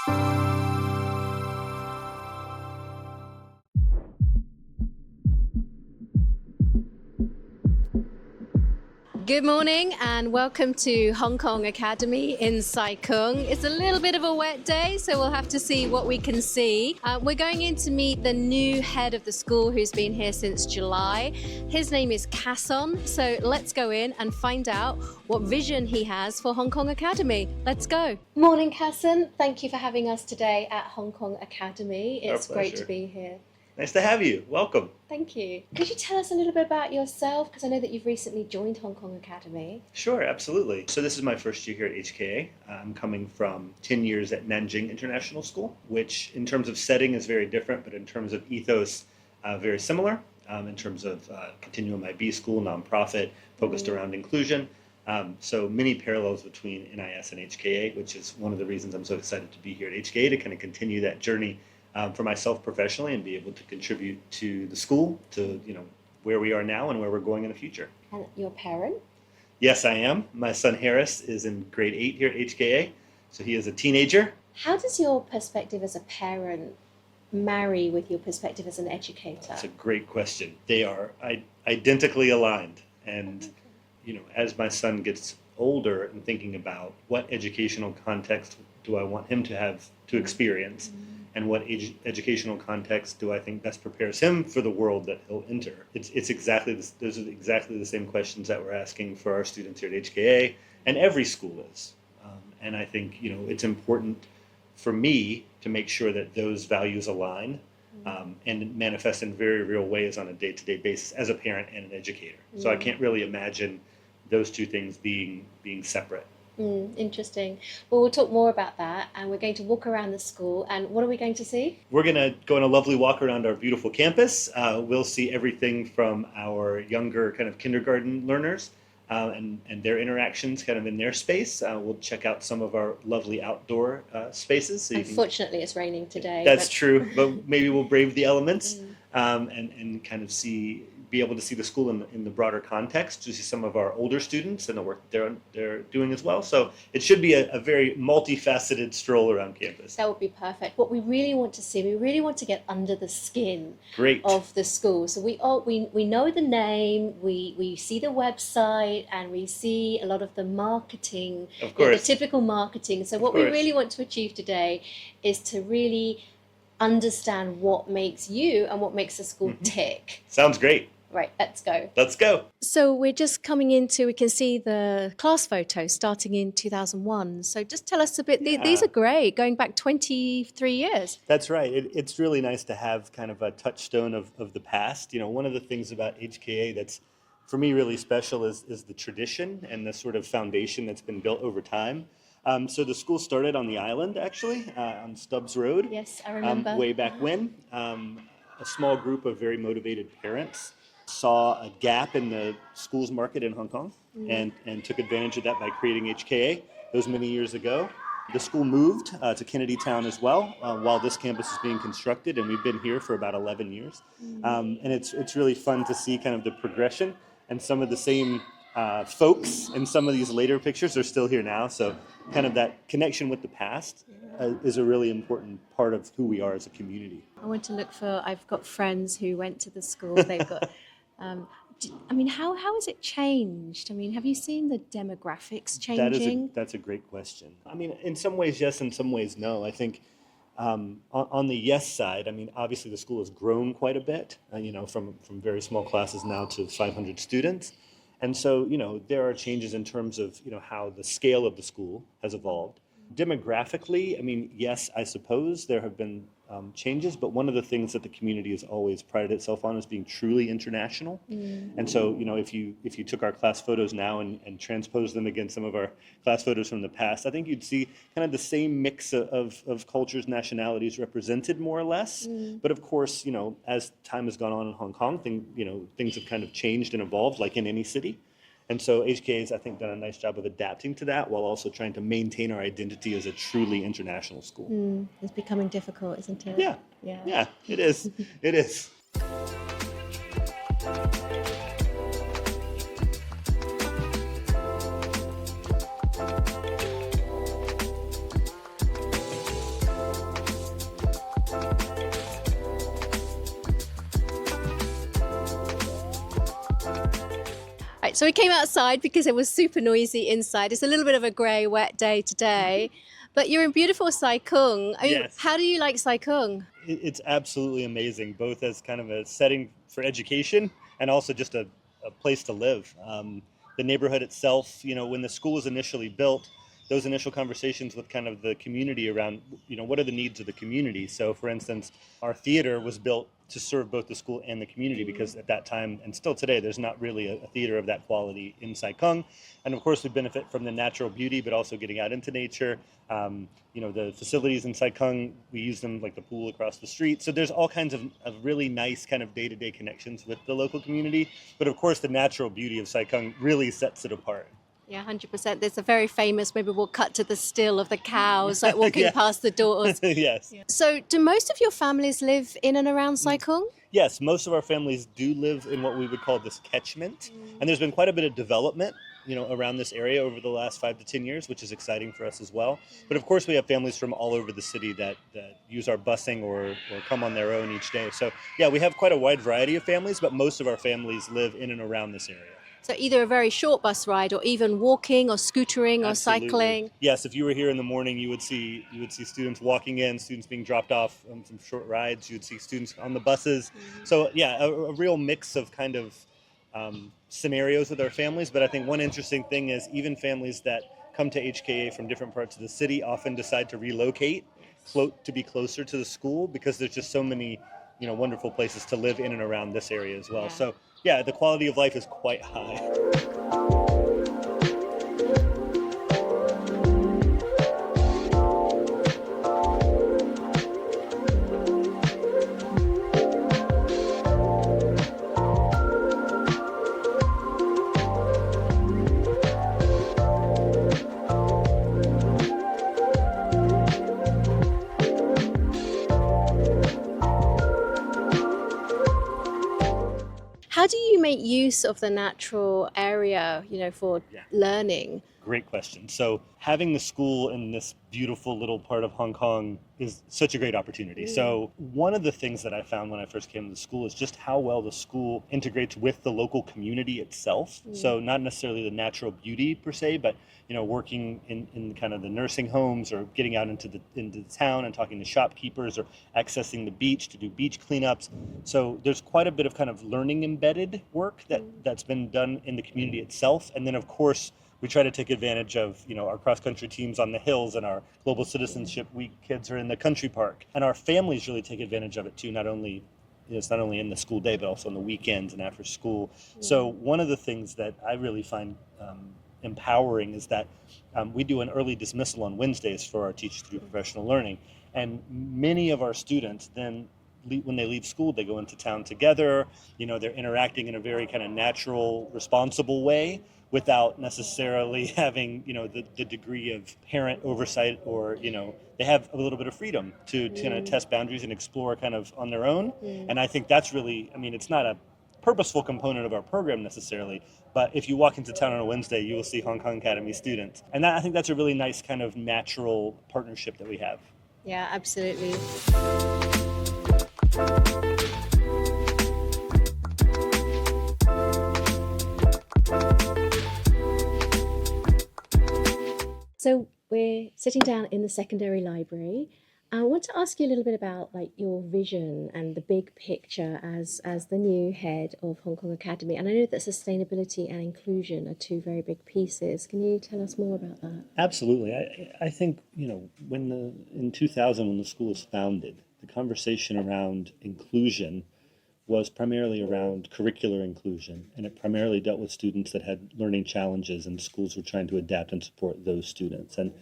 Good morning and welcome to Hong Kong Academy in Sai Kung. It's a little bit of a wet day, so we'll have to see what we can see. We're going in to meet the new head of the school who's been here since July. His name is Kasson, so let's go in and find out what vision he has for Hong Kong Academy. Let's go. Morning, Kasson. Thank you for having us today at Hong Kong Academy. It's great to be here. Nice to have you. Welcome. Thank you. Could you tell us a little bit about yourself? Because I know that you've recently joined Hong Kong Academy. Sure, absolutely. So this is my first year here at HKA. I'm coming from 10 years at Nanjing International School, which in terms of setting is very different, but in terms of ethos, very similar. In terms of continuum IB school, nonprofit, focused around inclusion. So many parallels between NIS and HKA, which is one of the reasons I'm so excited to be here at HKA to kind of continue that journey for myself professionally and be able to contribute to the school, to where we are now and where we're going in the future. And your parent? Yes, I am. My son Harris is in grade 8 here at HKA, so he is a teenager. How does your perspective as a parent marry with your perspective as an educator? That's a great question. They are identically aligned, and as my son gets older and thinking about what educational context do I want him to have to experience, and what educational context do I think best prepares him for the world that he'll enter? It's exactly this. Those are exactly the same questions that we're asking for our students here at HKA, and every school is. And I think it's important for me to make sure that those values align and manifest in very real ways on a day-to-day basis as a parent and an educator. So I can't really imagine those two things being separate. Interesting. Well, we'll talk more about that, and we're going to walk around the school. And what are we going to see? We're going to go on a lovely walk around our beautiful campus. We'll see everything from our younger kind of kindergarten learners and their interactions kind of in their space. We'll check out some of our lovely outdoor spaces. So Unfortunately, it's raining today. That's true, but maybe we'll brave the elements and kind of be able to see the school in the broader context, to see some of our older students and the work that they're doing as well. So it should be a very multifaceted stroll around campus. That would be perfect. What we really want to see, we really want to get under the skin of the school. So we know the name, we see the website, and we see a lot of the marketing, of course. The typical marketing. So what we really want to achieve today is to really understand what makes you and what makes the school tick. Sounds great. Right, let's go. Let's go. So we're just coming into, we can see the class photos starting in 2001. So just tell us a bit, these are great, going back 23 years. That's right. It's really nice to have kind of a touchstone of the past. One of the things about HKA that's, for me, really special is the tradition and the sort of foundation that's been built over time. So the school started on the island, actually, on Stubbs Road. Yes, I remember. Way back when. A small group of very motivated parents saw a gap in the schools market in Hong Kong and took advantage of that by creating HKA. Those many years ago. The school moved to Kennedy Town as well while this campus is being constructed, and we've been here for about 11 years. And it's really fun to see kind of the progression, and some of the same folks in some of these later pictures are still here now. So kind of that connection with the past is a really important part of who we are as a community. I want to look for, I've got friends who went to the school, they've got, how has it changed? Have you seen the demographics changing? That's a great question. In some ways, yes, in some ways, no. I think on the yes side, obviously the school has grown quite a bit, from very small classes now to 500 students. And so, there are changes in terms of, how the scale of the school has evolved. Demographically, yes, I suppose there have been changes, but one of the things that the community has always prided itself on is being truly international. And so, if you took our class photos now and transposed them against some of our class photos from the past, I think you'd see kind of the same mix of cultures, nationalities represented more or less. But of course, as time has gone on in Hong Kong, things have kind of changed and evolved, like in any city. And so HKA has, I think, done a nice job of adapting to that while also trying to maintain our identity as a truly international school. It's becoming difficult, isn't it? Yeah, it is. It is. Right, so we came outside because it was super noisy inside. It's a little bit of a grey, wet day today, but you're in beautiful Sai Kung. I mean, Yes. how do you like Sai Kung? It's absolutely amazing, both as kind of a setting for education and also just a place to live. The neighborhood itself, when the school was initially built, those initial conversations with kind of the community around, what are the needs of the community? So, for instance, our theater was built to serve both the school and the community because at that time, and still today, there's not really a theater of that quality in Sai Kung. And of course, we benefit from the natural beauty, but also getting out into nature. The facilities in Sai Kung, we use them like the pool across the street. So there's all kinds of really nice kind of day-to-day connections with the local community. But of course, the natural beauty of Sai Kung really sets it apart. Yeah, 100%. There's a very famous, maybe we'll cut to the still of the cows, like walking past the doors. Yes. Yeah. So do most of your families live in and around Sai Kung? Yes, most of our families do live in what we would call this catchment. And there's been quite a bit of development, around this area over the last 5 to 10 years, which is exciting for us as well. But of course, we have families from all over the city that use our busing or come on their own each day. So yeah, we have quite a wide variety of families, but most of our families live in and around this area. So either a very short bus ride or even walking or scootering or Absolutely. cycling. Yes, if you were here in the morning, you would see students walking in, students being dropped off on some short rides. You would see students on the buses. So yeah, a real mix of kind of scenarios with our families. But I think one interesting thing is even families that come to HKA from different parts of the city often decide to relocate to be closer to the school because there's just so many wonderful places to live in and around this area as well. Yeah. So yeah, the quality of life is quite high. How do you make use of the natural area, for learning? Great question. So having the school in this beautiful little part of Hong Kong is such a great opportunity. So one of the things that I found when I first came to the school is just how well the school integrates with the local community itself. So not necessarily the natural beauty per se, but working in kind of the nursing homes or getting out into the town and talking to shopkeepers or accessing the beach to do beach cleanups. So there's quite a bit of kind of learning embedded work that's been done in the community itself. And then of course, we try to take advantage of, our cross-country teams on the hills and our Global Citizenship Week kids are in the country park. And our families really take advantage of it too, it's not only in the school day, but also on the weekends and after school. So one of the things that I really find empowering is that we do an early dismissal on Wednesdays for our Teachers to Do Professional Learning. And many of our students then, when they leave school, they go into town together. They're interacting in a very kind of natural, responsible way without necessarily having, the degree of parent oversight or, they have a little bit of freedom to kind of test boundaries and explore kind of on their own. And I think that's really, it's not a purposeful component of our program necessarily, but if you walk into town on a Wednesday, you will see Hong Kong Academy students. And I think that's a really nice kind of natural partnership that we have. Yeah, absolutely. So we're sitting down in the secondary library. I want to ask you a little bit about your vision and the big picture as the new head of Hong Kong Academy. And I know that sustainability and inclusion are two very big pieces. Can you tell us more about that? Absolutely. I think, in 2000, when the school was founded, the conversation around inclusion was primarily around curricular inclusion, and it primarily dealt with students that had learning challenges, and schools were trying to adapt and support those students. And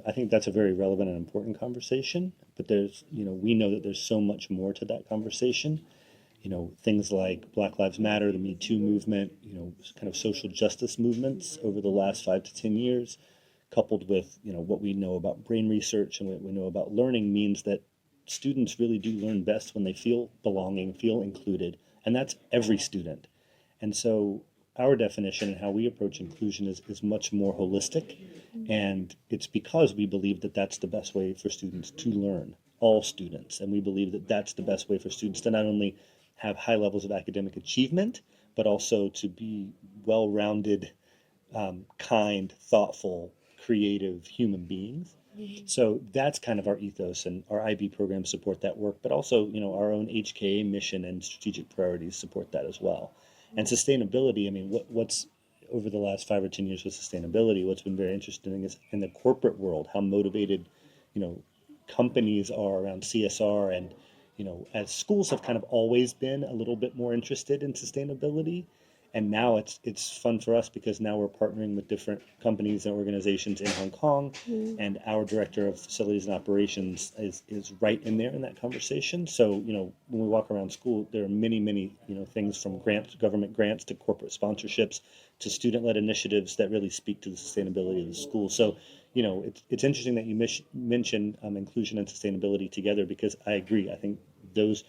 I think that's a very relevant and important conversation, but we know that there's so much more to that conversation. Things like Black Lives Matter, the Me Too movement, kind of social justice movements over the last 5 to 10 years, coupled with, what we know about brain research and what we know about learning means that students really do learn best when they feel belonging, feel included, and that's every student. And so our definition and how we approach inclusion is much more holistic, and it's because we believe that that's the best way for students to learn, all students, and we believe that that's the best way for students to not only have high levels of academic achievement, but also to be well-rounded, kind, thoughtful, creative human beings. So that's kind of our ethos, and our IB programs support that work, but also, our own HKA mission and strategic priorities support that as well. And sustainability, I mean, what's over the last 5 or 10 years with sustainability, what's been very interesting is in the corporate world, how motivated, companies are around CSR. And, as schools have kind of always been a little bit more interested in sustainability. And now it's fun for us because now we're partnering with different companies and organizations in Hong Kong, and our director of facilities and operations is right in there in that conversation. So, when we walk around school, there are many, things from government grants to corporate sponsorships to student-led initiatives that really speak to the sustainability of the school. So, it's interesting that you mention inclusion and sustainability together, because I agree. I think those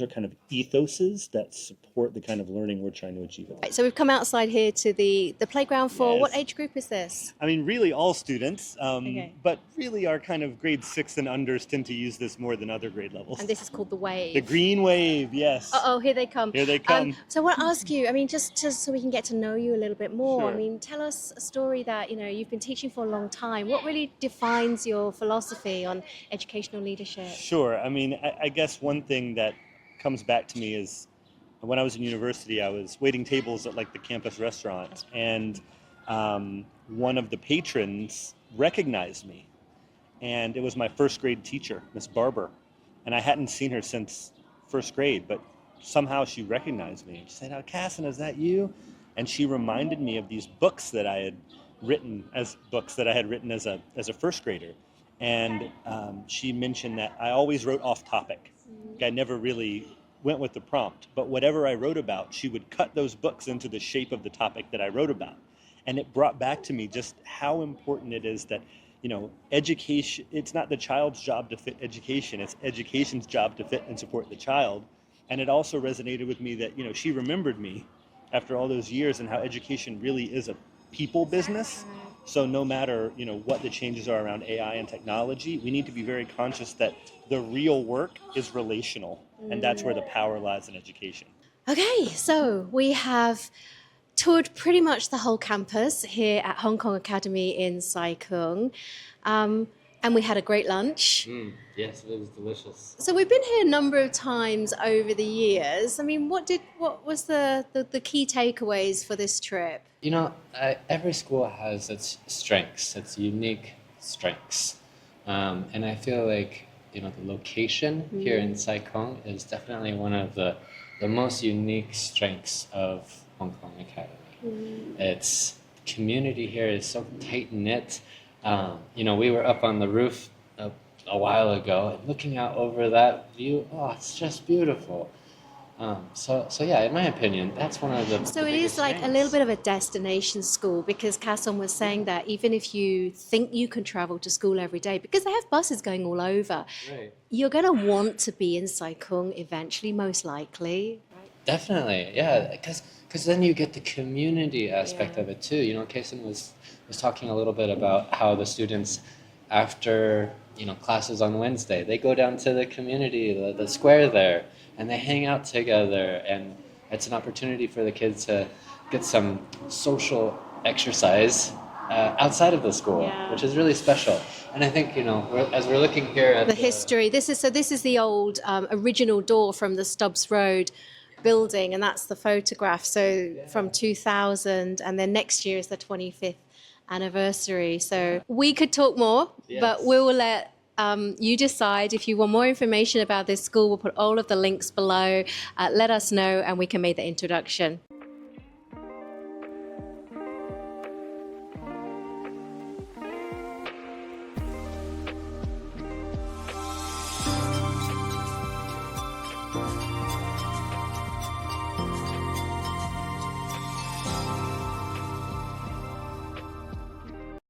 are kind of ethoses that support the kind of learning we're trying to achieve. Right, so we've come outside here to the playground for, Yes. what age group is this? I mean, really all students, Okay. but really our kind of grade 6 and unders tend to use this more than other grade levels. And this is called the wave. The green wave, yes. Uh-oh, here they come. Here they come. So I want to ask you, I mean, just so we can get to know you a little bit more, Sure. I mean, tell us a story that, you've been teaching for a long time. What really defines your philosophy on educational leadership? Sure. I mean, I guess one thing that comes back to me is when I was in university, I was waiting tables at like the campus restaurant, and one of the patrons recognized me, and it was my first grade teacher, Miss Barber, and I hadn't seen her since first grade, but somehow she recognized me. She said, "Oh, Kasson, is that you?" And she reminded me of these books that I had written as a first grader, and she mentioned that I always wrote off topic. I never really went with the prompt, but whatever I wrote about, she would cut those books into the shape of the topic that I wrote about. And it brought back to me just how important it is that, education, it's not the child's job to fit education, it's education's job to fit and support the child. And it also resonated with me that, she remembered me after all those years, and how education really is a people business. So no matter, what the changes are around AI and technology, we need to be very conscious that the real work is relational, and that's where the power lies in education. Okay, so we have toured pretty much the whole campus here at Hong Kong Academy in Sai Kung, and we had a great lunch. Yes, it was delicious. So we've been here a number of times over the years. I mean, what was the key takeaways for this trip? Every school has its strengths, its unique strengths. And I feel like, the location here in Sai Kung is definitely one of the most unique strengths of Hong Kong Academy. Its community here is so tight-knit. We were up on the roof a while ago, and looking out over that view, it's just beautiful. So yeah, in my opinion, that's one of the So it biggest is like a strengths. little bit of a destination school, because Kasson was saying that even if you think you can travel to school every day, because they have buses going all over, Right. you're going to want to be in Sai Kung eventually, most likely. Definitely, yeah, because then you get the community aspect Yeah. of it too. Kasson was talking a little bit about how the students, after classes on Wednesday, they go down to the community, the square there, and they hang out together, and it's an opportunity for the kids to get some social exercise outside of the school, Yeah. which is really special. And I think as we're looking here at The history. This is the old original door from the Stubbs Road building, and that's the photograph. So from 2000, and then next year is the 25th anniversary. So we could talk more, but Yes. we will let you decide. If you want more information about this school, we'll put all of the links below. Let us know, and we can make the introduction.